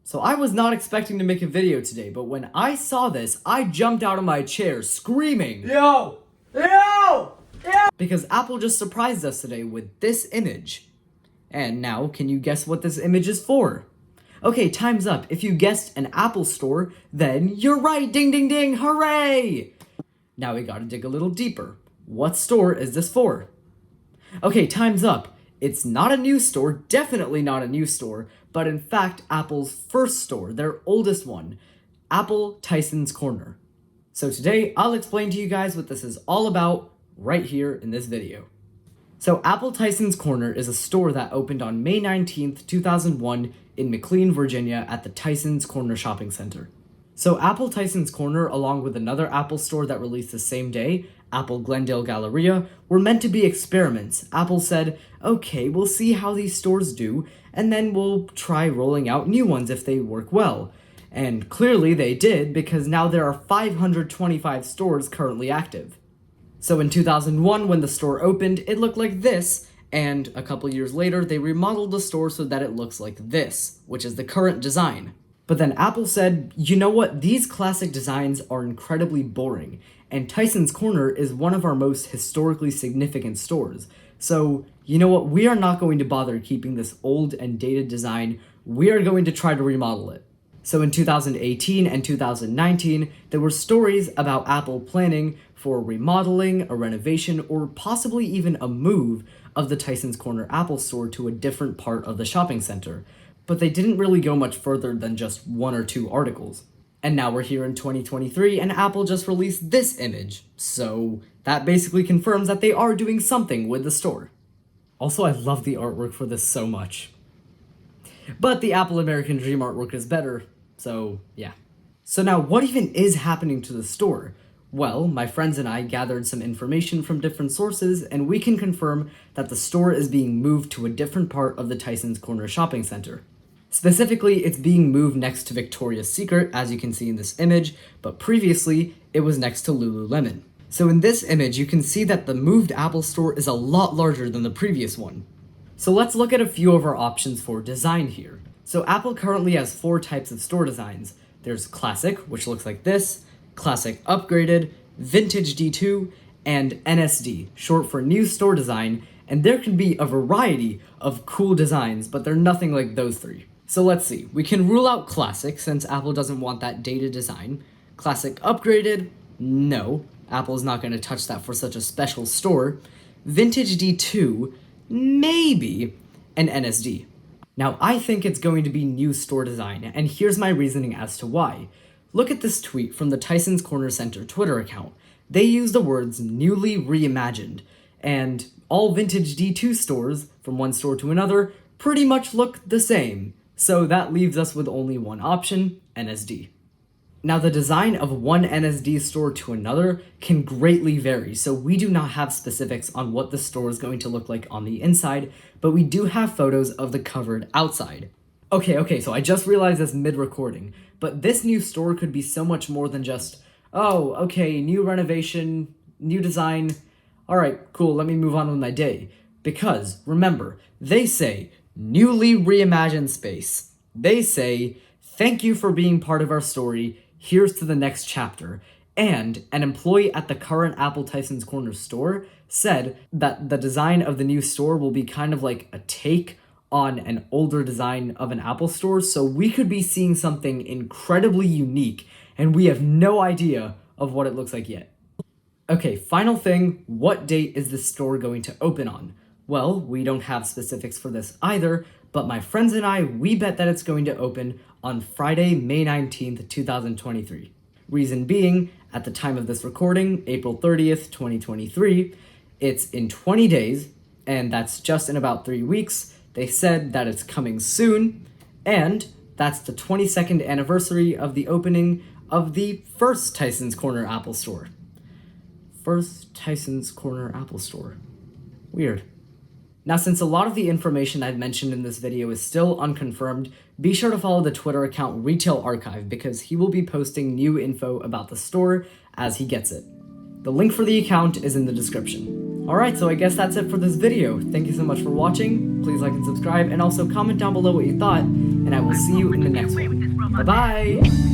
So I was not expecting to make a video today, but when I saw this, I jumped out of my chair screaming, Yo! Because Apple just surprised us today with this image. And now, can you guess what this image is for? Okay, time's up. If you guessed an Apple store, then you're right! Ding ding ding! Hooray! Now we gotta dig a little deeper. What store is this for? Okay, time's up. It's not a new store, definitely not a new store, but in fact Apple's first store, their oldest one, Apple Tysons Corner. So today, I'll explain to you guys what this is all about right here in this video. So Apple Tysons Corner is a store that opened on May 19th, 2001 in McLean, Virginia at the Tysons Corner Shopping Center. So Apple Tysons Corner, along with another Apple store that released the same day, Apple Glendale Galleria, were meant to be experiments. Apple said, okay, we'll see how these stores do, and then we'll try rolling out new ones if they work well. And clearly they did, because now there are 525 stores currently active. So in 2001, when the store opened, it looked like this, and a couple years later, they remodeled the store so that it looks like this, which is the current design. But then Apple said, you know what, these classic designs are incredibly boring, and Tysons Corner is one of our most historically significant stores. So, you know what, we are not going to bother keeping this old and dated design, we are going to try to remodel it. So in 2018 and 2019, there were stories about Apple planning for remodeling, a renovation, or possibly even a move of the Tysons Corner Apple store to a different part of the shopping center. But they didn't really go much further than just one or two articles. And now we're here in 2023 and Apple just released this image. So that basically confirms that they are doing something with the store. Also, I love the artwork for this so much. But the Apple American Dream artwork is better, so yeah. So now what even is happening to the store? Well, my friends and I gathered some information from different sources, and we can confirm that the store is being moved to a different part of the Tysons Corner shopping center. Specifically, it's being moved next to Victoria's Secret, as you can see in this image, but previously, it was next to Lululemon. So in this image, you can see that the moved Apple store is a lot larger than the previous one. So let's look at a few of our options for design here. So Apple currently has 4 types of store designs. There's Classic, which looks like this, Classic Upgraded, Vintage D2, and NSD, short for New Store Design, and there can be a variety of cool designs, but they're nothing like those 3. So let's see, we can rule out Classic since Apple doesn't want that dated design. Classic Upgraded, no, Apple's not going to touch that for such a special store. Vintage D2, maybe, and NSD. Now I think it's going to be New Store Design, and here's my reasoning as to why. Look at this tweet from the Tysons Corner Center Twitter account. They use the words newly reimagined, and all Vintage D2 stores, from one store to another, pretty much look the same. So that leaves us with only one option, NSD. Now the design of one NSD store to another can greatly vary, so we do not have specifics on what the store is going to look like on the inside, but we do have photos of the covered outside. Okay, so I just realized this mid-recording, but this new store could be so much more than just, oh, okay, new renovation, new design, alright, cool, let me move on with my day. Because, remember, they say, newly reimagined space. They say, thank you for being part of our story, here's to the next chapter. And an employee at the current Apple Tysons Corner store said that the design of the new store will be kind of like a take on an older design of an Apple store, so we could be seeing something incredibly unique, and we have no idea of what it looks like yet. Okay, final thing, what date is this store going to open on? Well, we don't have specifics for this either, but my friends and I, we bet that it's going to open on Friday, May 19th, 2023. Reason being, at the time of this recording, April 30th, 2023, it's in 20 days, and that's just in about 3 weeks. They said that it's coming soon, and that's the 22nd anniversary of the opening of the first Tysons Corner Apple store. First Tysons Corner Apple store. Weird. Now, since a lot of the information I've mentioned in this video is still unconfirmed, be sure to follow the Twitter account Retail Archive because he will be posting new info about the store as he gets it. The link for the account is in the description. Alright, so I guess that's it for this video. Thank you so much for watching. Please like and subscribe, and also comment down below what you thought. and I will see you in the next one. Bye-bye!